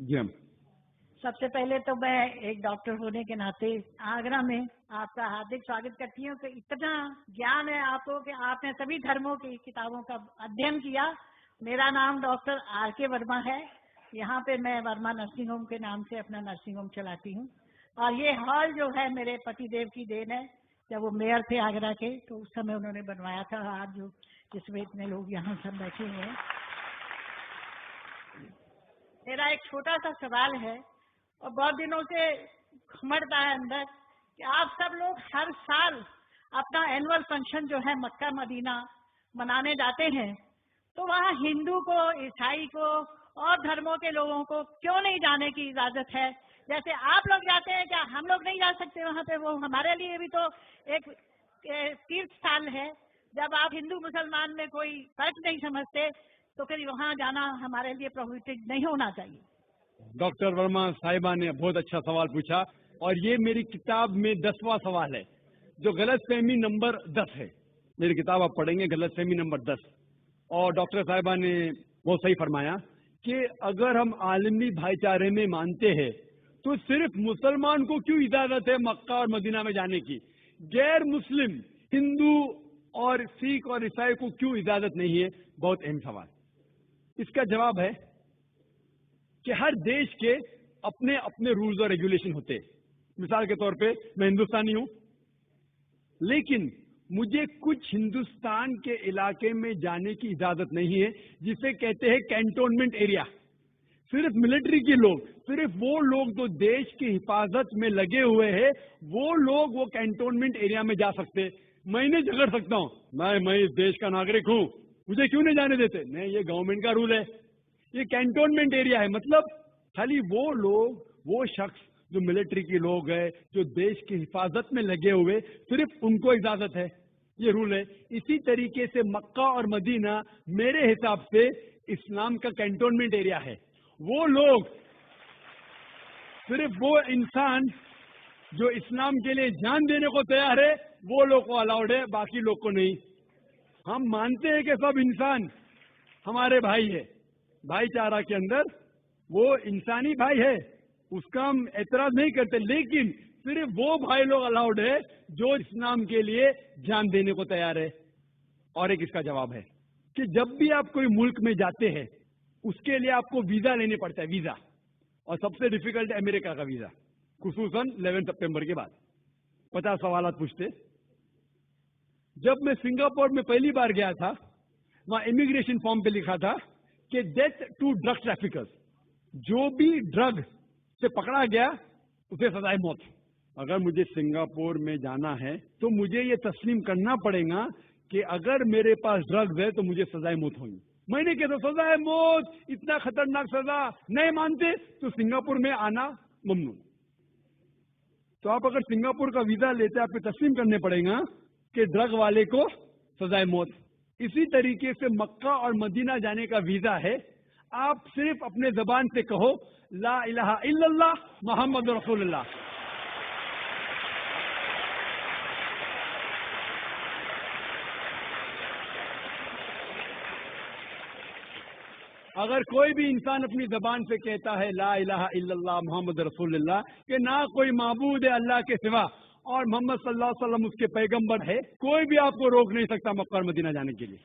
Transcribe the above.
جی ہم سب سے پہلے تو میں ایک ڈاکٹر ہونے کے ناطے آگرہ میں آپ کا ہاردک سواگت کرتی ہوں کہ اتنا گیان ہے آپ کو کہ آپ نے سبھی دھرموں کی کتابوں کا ادھین کیا. میرا نام ڈاکٹر آر کے ورما ہے. یہاں پہ میں ورما نرسنگ ہوم کے نام سے اپنا نرسنگ ہوم چلاتی ہوں. اور یہ ہال جو ہے میرے پتی دیو کی دین ہے. جب وہ میئر تھے آگرہ کے تو اس سمے انہوں نے بنوایا تھا. آج جو جس میں اتنے لوگ یہاں سب بیٹھے ہوئے ہیں. میرا ایک چھوٹا سا سوال ہے اور بہت دنوں سے کھمڑتا ہے اندر کہ آپ سب لوگ ہر سال اپنا اینول فنکشن جو ہے مکہ مدینہ منانے جاتے ہیں تو وہاں ہندو کو عیسائی کو اور دھرموں کے لوگوں کو کیوں نہیں جانے کی اجازت ہے؟ جیسے آپ لوگ جاتے ہیں کیا ہم لوگ نہیں جا سکتے وہاں پہ؟ وہ ہمارے لیے بھی تو ایک تیرتھ استھان ہے. جب آپ ہندو مسلمان میں کوئی فرق نہیں سمجھتے تو پھر وہاں جانا ہمارے لیے پروہیبٹڈ نہیں ہونا چاہیے. ڈاکٹر ورما صاحبہ نے بہت اچھا سوال پوچھا اور یہ میری کتاب میں 10واں سوال ہے جو غلط فہمی نمبر 10 ہے. میری کتاب آپ پڑھیں گے غلط فہمی نمبر 10. اور ڈاکٹر صاحبہ نے بہت صحیح فرمایا کہ اگر ہم عالمی بھائی چارے میں مانتے ہیں تو صرف مسلمان کو کیوں اجازت ہے مکہ اور مدینہ میں جانے کی؟ غیر مسلم ہندو اور سکھ اور عیسائی کو کیوں اجازت نہیں ہے؟ بہت اہم سوال. اس کا جواب ہے کہ ہر دیش کے اپنے اپنے رولز اور ریگولیشن ہوتے ہیں. مثال کے طور پہ میں ہندوستانی ہوں لیکن مجھے کچھ ہندوستان کے علاقے میں جانے کی اجازت نہیں ہے جسے کہتے ہیں کینٹونمنٹ ایریا. صرف ملٹری کے لوگ، صرف وہ لوگ جو دیش کی حفاظت میں لگے ہوئے ہیں وہ لوگ وہ کینٹونمنٹ ایریا میں جا سکتے. میں نہیں جھگڑ سکتا ہوں، میں اس دیش کا ناگرک ہوں، مجھے کیوں نہیں جانے دیتے؟ نہیں، یہ گورنمنٹ کا رول ہے. یہ کینٹونمنٹ ایریا ہے، مطلب خالی وہ لوگ، وہ شخص جو ملٹری کے لوگ ہیں، جو دیش کی حفاظت میں لگے ہوئے، صرف ان کو اجازت ہے. یہ رول ہے. اسی طریقے سے مکہ اور مدینہ میرے حساب سے اسلام کا کینٹونمنٹ ایریا ہے. وہ لوگ، صرف وہ انسان جو اسلام کے لیے جان دینے کو تیار ہے وہ لوگ کو الاؤڈ ہے، باقی لوگ کو نہیں. ہم مانتے ہیں کہ سب انسان ہمارے بھائی ہے، بھائی چارہ کے اندر وہ انسانی بھائی ہے، اس کا ہم اعتراض نہیں کرتے، لیکن صرف وہ بھائی لوگ الاؤڈ ہے جو اسلام کے لیے جان دینے کو تیار ہے. اور ایک اس کا جواب ہے کہ جب بھی آپ کوئی ملک میں جاتے ہیں اس کے لیے آپ کو ویزا لینے پڑتا ہے، ویزا. اور سب سے ڈیفیکلٹ ہے امریکہ کا ویزا، خصوصاً 11 سپٹمبر کے بعد. 50 سوالات پوچھتے. جب میں سنگاپور میں پہلی بار گیا تھا وہاں امیگریشن فارم پہ لکھا تھا کہ ڈیتھ ٹو ڈرگ ٹریفکرز، جو بھی ڈرگ سے پکڑا گیا اسے سزائے موت. اگر مجھے سنگاپور میں جانا ہے تو مجھے یہ تسلیم کرنا پڑے گا کہ اگر میرے پاس ڈرگز ہے تو مجھے سزائے موت ہوگی. میں نے کہتا سزائے موت اتنا خطرناک سزا نہیں مانتے تو سنگاپور میں آنا ممنوع. تو آپ اگر سنگاپور کا ویزا لیتے آپ کو تسلیم کرنے پڑے گا کہ ڈرگ والے کو سزائے موت. اسی طریقے سے مکہ اور مدینہ جانے کا ویزا ہے. آپ صرف اپنے زبان سے کہو لا الہ الا اللہ محمد رسول اللہ. اگر کوئی بھی انسان اپنی زبان سے کہتا ہے لا الہ الا اللہ محمد رسول اللہ کہ نہ کوئی معبود ہے اللہ کے سوا اور محمد صلی اللہ علیہ وسلم اس کے پیغمبر ہے، کوئی بھی آپ کو روک نہیں سکتا مکہ اور مدینہ جانے کے لیے.